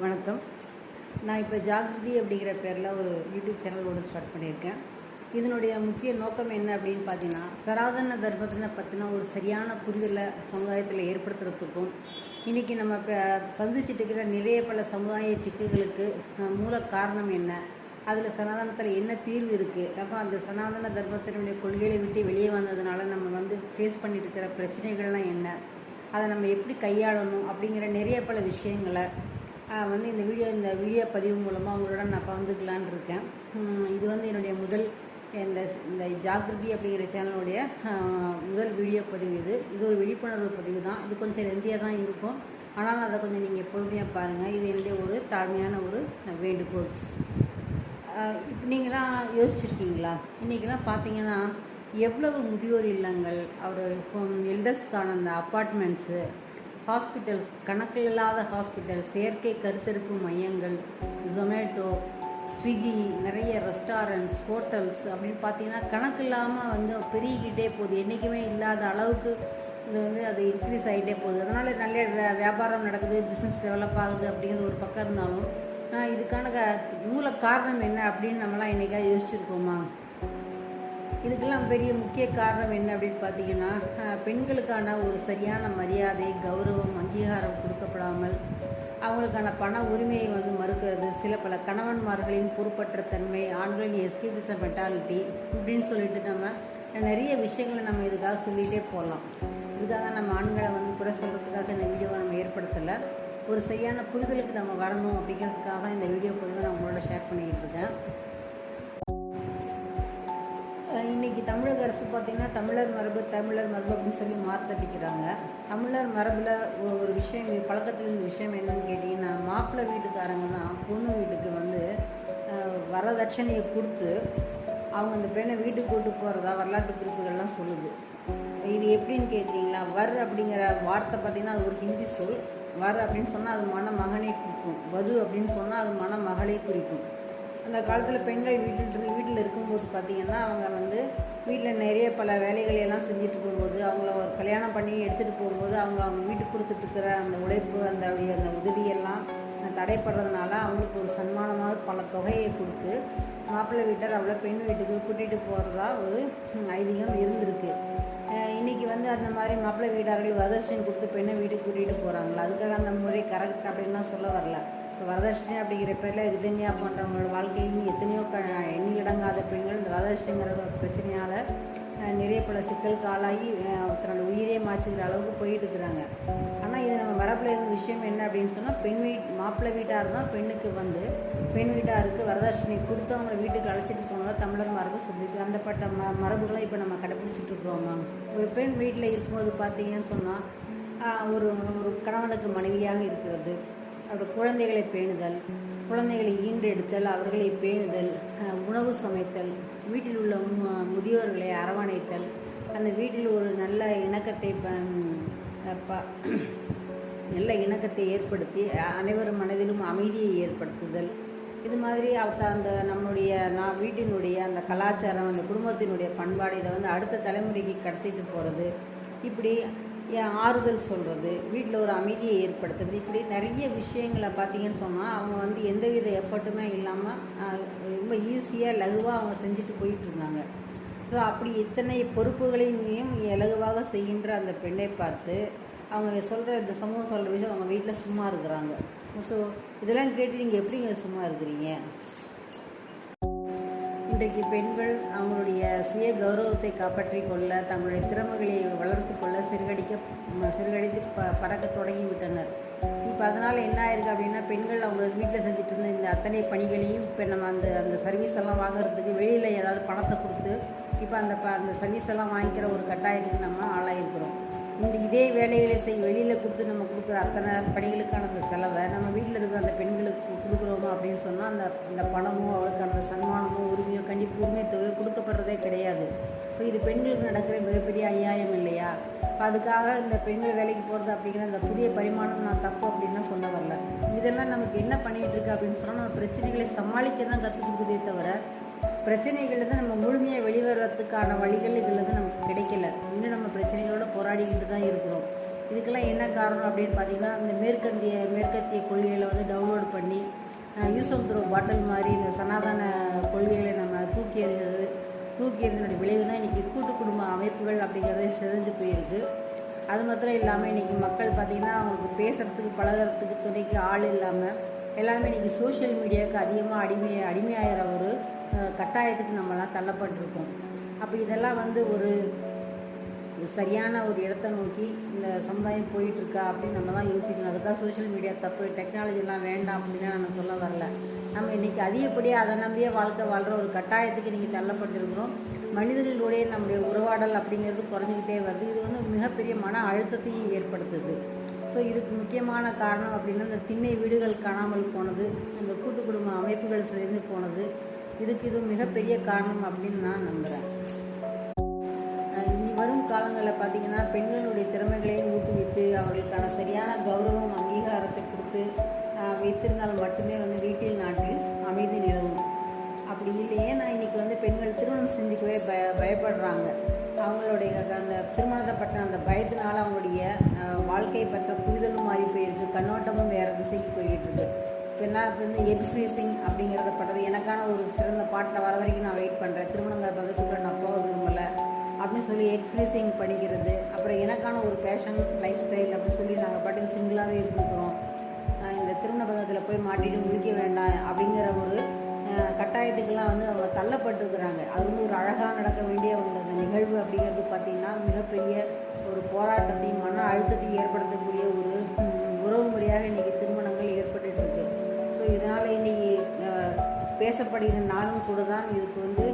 வணக்கம். நான் இப்போ ஜாகிரதி அப்படிங்கிற பேரில் ஒரு யூடியூப் சேனல் ஒன்று ஸ்டார்ட் பண்ணியிருக்கேன். இதனுடைய முக்கிய நோக்கம் என்ன அப்படின்னு பார்த்தீங்கன்னா, சனாதன தர்மத்தினை பற்றின ஒரு சரியான புரிதலை சமுதாயத்தில் ஏற்படுத்துறதுக்கும், இன்றைக்கி நம்ம இப்போ சந்திச்சுட்டு இருக்கிற நிறைய பல சமுதாய சிக்கல்களுக்கு மூல காரணம் என்ன, அதில் சனாதனத்தில் என்ன தீர்வு இருக்குது, அப்போ அந்த சனாதன தர்மத்தினுடைய கொள்கையை விட்டு வெளியே வந்ததுனால நம்ம ஃபேஸ் பண்ணிட்டு இருக்கிற பிரச்சனைகள்லாம் என்ன, அதை நம்ம எப்படி கையாளணும் அப்படிங்கிற நிறைய பல விஷயங்களை இந்த வீடியோ பதிவு மூலமாக உங்களோட நான் பகிர்ந்துக்கலான்னு இருக்கேன். இது என்னுடைய முதல் இந்த ஜாகிரதி அப்படிங்கிற சேனலுடைய முதல் வீடியோ பதிவு. இது ஒரு விழிப்புணர்வு பதிவு தான். இது கொஞ்சம் லெந்தியாக தான் இருக்கும், ஆனால் அதை கொஞ்சம் நீங்கள் பொறுமையாக பாருங்கள். இது என்னுடைய ஒரு தாழ்மையான ஒரு வேண்டுகோள். இப்போ நீங்களாம் யோசிச்சுருக்கீங்களா? இன்றைக்கெல்லாம் பார்த்தீங்கன்னா எவ்வளவு முதியோர் இல்லங்கள், எல்டர்ஸ்க்கான அந்த அப்பார்ட்மெண்ட்ஸு, ஹாஸ்பிட்டல்ஸ், கணக்கில் இல்லாத ஹாஸ்பிட்டல், செயற்கை கருத்தரிப்பு மையங்கள், ஜொமேட்டோ, ஸ்விக்கி, நிறைய ரெஸ்டாரண்ட்ஸ், ஹோட்டல்ஸ் அப்படின்னு பார்த்தீங்கன்னா கணக்கு இல்லாமல் பெருகிக்கிட்டே போகுது. என்றைக்குமே இல்லாத அளவுக்கு அது இன்க்ரீஸ் ஆகிட்டே போகுது. அதனால் நல்ல வியாபாரம் நடக்குது, பிஸ்னஸ் டெவலப் ஆகுது அப்படிங்கிறது ஒரு பக்கம் இருந்தாலும், இதுக்கான மூல காரணம் என்ன அப்படின்னு நம்மளாம் என்றைக்காவது யோசிச்சுருக்கோமா? இதுக்கெல்லாம் பெரிய முக்கிய காரணம் என்ன அப்படின்னு பார்த்தீங்கன்னா, பெண்களுக்கான ஒரு சரியான மரியாதை, கௌரவம், அங்கீகாரம் கொடுக்கப்படாமல் அவங்களுக்கான பண உரிமையை மறுக்கிறது, சில பல கணவன்மார்களின் பொறுப்பற்ற தன்மை, ஆண்களின் எஸ்கேபிசம் மென்டாலிட்டி இப்படின்னு சொல்லிட்டு நம்ம நிறைய விஷயங்களை நம்ம இதுக்காக சொல்லிகிட்டே போகலாம். இதுக்காக நம்ம ஆண்களை குறை சொல்கிறதுக்காக இந்த வீடியோவை நம்ம ஏற்படுத்தலை. ஒரு சரியான புரிதலுக்கு நம்ம வரணும் அப்படிங்கிறதுக்காக தான் இந்த வீடியோ பதிவை நான் உங்களோட ஷேர் பண்ணிக்கிட்டு இருக்கேன். இன்றைக்கி தமிழக அரசு பார்த்திங்கன்னா தமிழர் மரபு அப்படின்னு சொல்லி மார்த்தடிக்கிறாங்க. தமிழர் மரபில் ஒரு விஷயம், பழக்கத்தில் இருந்த விஷயம் என்னன்னு கேட்டிங்கன்னா, மாப்பிள்ளை வீட்டுக்காரங்க தான் பொண்ணு வீட்டுக்கு வரதட்சணையை கொடுத்து அவங்க அந்த பெண்ணை வீட்டுக்கு கூட்டு போகிறதா வரலாற்று குறிப்புகள்லாம் சொல்லுது. இது எப்படின்னு கேட்டிங்களா, அப்படிங்கிற வார்த்தை பார்த்திங்கன்னா அது ஒரு ஹிந்தி சொல். அப்படின்னு சொன்னால் அது மணமகனை குறிக்கும். வது அப்படின்னு சொன்னால் அது மணமகளை குறிக்கும். அந்த காலத்தில் பெண்கள் வீட்டில் இருக்கும்போது பார்த்திங்கன்னா அவங்க வீட்டில் நிறைய பல வேலைகளையெல்லாம் செஞ்சுட்டு போகும்போது, அவங்கள ஒரு கல்யாணம் பண்ணி எடுத்துகிட்டு போகும்போது அவங்க வீட்டுக்கு கொடுத்துட்ருக்கிற அந்த உழைப்பு, அந்த உதவியெல்லாம் தடைப்படுறதுனால அவங்களுக்கு ஒரு சன்மானமாக பல தொகையை கொடுத்து மாப்பிள்ளை வீட்டார் அவளை பெண் வீட்டுக்கு கூட்டிகிட்டு போகிறதா ஒரு ஐதீகம் இருந்திருக்கு. இன்றைக்கி அந்த மாதிரி மாப்பிள்ளை வீட்டார்கள் வரதட்சணை கொடுத்து பெண்ணை வீட்டுக்கு கூட்டிகிட்டு போகிறாங்களா, அதுக்காக அந்த முறை கரெக்ட் அப்படின்லாம் சொல்ல வரல. இப்போ வரதட்சணை அப்படிங்கிற பேரில் ரிதன்யா போன்றவங்களோட வாழ்க்கையும் எத்தனையோ எண்ணிலடங்காத பெண்கள் இந்த வரதட்சணைங்கிற பிரச்சனையால் நிறைய பல சிக்கலுக்கு ஆளாகி தன்னோட உயிரே மாற்றிக்கிற அளவுக்கு போயிட்டு இருக்கிறாங்க. ஆனால் இது நம்ம மரபில் இருந்த விஷயம் என்ன அப்படின்னு சொன்னால், மாப்பிள்ளை வீட்டார் தான் பெண்ணுக்கு பெண் வீட்டாருக்கு வரதட்சணை கொடுத்து அவங்களை வீட்டுக்கு அழைச்சிட்டு போனதாக தமிழர் மரபு சொல்லியிருக்கு. அந்தப்பட்ட மரபுகளை இப்போ நம்ம கடைப்பிடிச்சிட்டு இருக்கிறோமா? ஒரு பெண் வீட்டில் இருக்கும்போது பார்த்தீங்கன்னு சொன்னால் ஒரு கணவனுக்கு மனைவியாக இருக்கிறது, அவருடைய குழந்தைகளை பேணுதல், குழந்தைகளை ஈண்டெடுத்தல், அவர்களை பேணுதல், உணவு சமைத்தல், வீட்டில் உள்ள முதியோர்களை அரவணைத்தல், அந்த வீட்டில் ஒரு நல்ல இணக்கத்தை ஏற்படுத்தி அனைவரும் மனதிலும் அமைதியை ஏற்படுத்துதல், இது மாதிரி நம்மளுடைய வீட்டினுடைய அந்த கலாச்சாரம், அந்த குடும்பத்தினுடைய பண்பாடு, இதை அடுத்த தலைமுறைக்கு கடத்திட்டு போகிறது, இப்படி ஆறுதல் சொல்கிறது, வீட்டில் ஒரு அமைதியை ஏற்படுத்துறது, இப்படி நிறைய விஷயங்களை பார்த்தீங்கன்னு சொன்னால் அவங்க எந்தவித எஃபர்ட்டுமே இல்லாமல் ரொம்ப ஈஸியாக லகுவாக அவங்க செஞ்சுட்டு போயிட்டு இருந்தாங்க. ஸோ அப்படி இத்தனை பொறுப்புகளையும் இலகுவாக செய்கின்ற அந்த பெண்ணை பார்த்து அவங்க இந்த சமூகம் சொல்கிற விஷயம் அவங்க வீட்டில் சும்மா இருக்கிறாங்க. ஸோ இதெல்லாம் கேட்டு நீங்கள் எப்படிங்க சும்மா இருக்கிறீங்க? இன்றைக்கு பெண்கள் அவங்களுடைய சுய கௌரவத்தை காப்பாற்றி கொள்ள, தங்களுடைய திறமைகளை வளர்த்து கொள்ள சிறுகடித்து பறக்க தொடங்கிவிட்டனர். இப்போ அதனால் என்ன ஆயிருக்கு அப்படின்னா, பெண்கள் அவங்க வீட்டில் செஞ்சுட்டு இருந்த இந்த அத்தனை பணிகளையும் இப்போ நம்ம அந்த சர்வீஸ் எல்லாம் வாங்குறதுக்கு வெளியில் ஏதாவது பணத்தை கொடுத்து இப்போ அந்த சர்வீஸ் எல்லாம் வாங்கிக்கிற ஒரு கட்டாயத்துக்கு நம்ம ஆளாயிருக்கிறோம். இதே வேலைகளை வெளியில் கொடுத்து நம்ம கொடுக்குற அத்தனை பணிகளுக்கான அந்த செலவை நம்ம வீட்டில் இருக்கிற அந்த பெண்களுக்கு கொடுக்குறோமோ அப்படின்னு சொன்னால் அந்த பணமோ அவளுக்கான அந்த சன்மானமோ உரிமையோ உரிமை தொகை கொடுக்கப்படுறதே கிடையாது. இப்போ இது பெண்களுக்கு நடக்கிற மிகப்பெரிய அநியாயம் இல்லையா? இப்போ அதுக்காக இந்த பெண்கள் வேலைக்கு போகிறது அப்படிங்கிற அந்த புதிய பரிமாணம் நான் தப்பு அப்படின்னு சொல்ல வரல. இதெல்லாம் நமக்கு என்ன பண்ணிகிட்டு இருக்கு அப்படின்னு சொன்னால், நம்ம பிரச்சனைகளை சமாளிக்க தான் கற்றுக் கொடுக்குதே தவிர, பிரச்சனைகளில் தான் நம்ம முழுமையாக வெளிவரத்துக்கான வழிகள் இதில் தான் நமக்கு கிடைக்கல. இன்னும் நம்ம பிரச்சனைகளோடு போராடிக்கிட்டு தான் இருக்கிறோம். இதுக்கெல்லாம் என்ன காரணம் அப்படின்னு பார்த்தீங்கன்னா, இந்த மேற்கத்திய கொள்கைகளை வந்து டவுன்லோட் பண்ணி யூஸ் அண்ட் த்ரோ பாட்டில் மாதிரி இந்த சனாதன கொள்கைகளை நம்ம தூக்கி எறிந்தனுடைய விளைவு தான் இன்றைக்கி கூட்டு குடும்ப அமைப்புகள் அப்படிங்கிறதே சிதைஞ்சு போயிருக்கு. அது மாத்திரம் இல்லாமல் இன்றைக்கி மக்கள் பார்த்திங்கன்னா அவங்களுக்கு பேசுகிறதுக்கு பழகிறதுக்கு துணைக்கு ஆள் இல்லாமல் எல்லாருமே இன்றைக்கி சோஷியல் மீடியாவுக்கு அதிகமாக அடிமையாகிற ஒரு கட்டாயத்துக்கு நம்மலாம் தள்ளப்பட்டிருக்கோம். அப்போ இதெல்லாம் வந்து ஒரு சரியான ஒரு இடத்தை நோக்கி இந்த சமுதாயம் போயிட்டுருக்கா அப்படின்னு நம்ம தான் யோசிக்கணும். அதுக்காக சோஷியல் மீடியா தப்பு, டெக்னாலஜிலாம் வேண்டாம் அப்படின்னு நான் சொல்ல வரல. நம்ம இன்றைக்கி அதிகப்படியாக அதை நம்பியே வாழ்க்கை வாழ்கிற ஒரு கட்டாயத்துக்கு இன்றைக்கி தள்ளப்பட்டிருக்கிறோம். மனிதர்களுடைய நம்முடைய உறவாடல் அப்படிங்கிறது குறைஞ்சிக்கிட்டே வருது. இது வந்து மிகப்பெரிய மன அழுத்தத்தையும் ஏற்படுத்துது. ஸோ இதுக்கு முக்கியமான காரணம் அப்படின்னா இந்த திண்ணை வீடுகள் காணாமல் போனது, இந்த கூட்டு குடும்ப அமைப்புகள் சிதைந்து போனது, இது மிகப்பெரிய காரணம் அப்படின்னு நான் நம்புகிறேன். இனி வரும் காலங்களில் பார்த்திங்கன்னா பெண்களுடைய திறமைகளையும் ஊக்குவித்து அவர்களுக்கான சரியான கௌரவம் அங்கீகாரத்தை கொடுத்து வைத்திருந்தால் மட்டுமே வந்து வீட்டில் நாட்டில் அமைதி நிலவும். அப்படி இல்லையே நான் இன்றைக்கி வந்து பெண்கள் திருமணம் சிந்திக்கவே பயப்படுறாங்க. அவங்களுடைய அந்த திருமணத்தை பற்றின அந்த பயத்தினால அவங்களுடைய வாழ்க்கையை பற்ற புரிதலும் மாறி போயிருக்கு, கண்ணோட்டமும் வேறு திசைக்கு போய்கிட்டு இருக்கு. இப்போல்லாம் வந்து எக் ஃப்ரீசிங் அப்படிங்கிறத பட்டது எனக்கான ஒரு சிறந்த பாட்டில் வர வரைக்கும் நான் வெயிட் பண்ணுறேன், திருமணங்கள் பதத்துக்குள்ள நான் போக விரும்பலை அப்படின்னு சொல்லி எக் ஃப்ரீசிங் பண்ணிக்கிறது. அப்புறம் எனக்கான ஒரு பேஷன் லைஃப் ஸ்டைல் அப்படின்னு சொல்லி நாங்கள் பாட்டுக்கு சிங்கிளாகவே இருந்துக்கிறோம், இந்த திருமண பந்தத்தில் போய் மாட்டிட்டு முடிக்க வேண்டாம் அப்படிங்கிற ஒரு கட்டாயத்துக்கெல்லாம் வந்து அவங்க தள்ளப்பட்டிருக்கிறாங்க. அது வந்து ஒரு அழகாக நடக்க வேண்டிய அந்த நிகழ்வு அப்படிங்கிறது பார்த்திங்கன்னா மிகப்பெரிய ஒரு போராட்டத்தையும் மன அழுத்தத்தையும் ஏற்படுத்தக்கூடிய ஒரு உறவு முறையாக இன்றைக்கி திருமணங்கள் ஏற்பட்டுருக்கு. ஸோ இதனால் இன்றைக்கி பேசப்படுகிற நாளும் கூட தான் இதுக்கு வந்து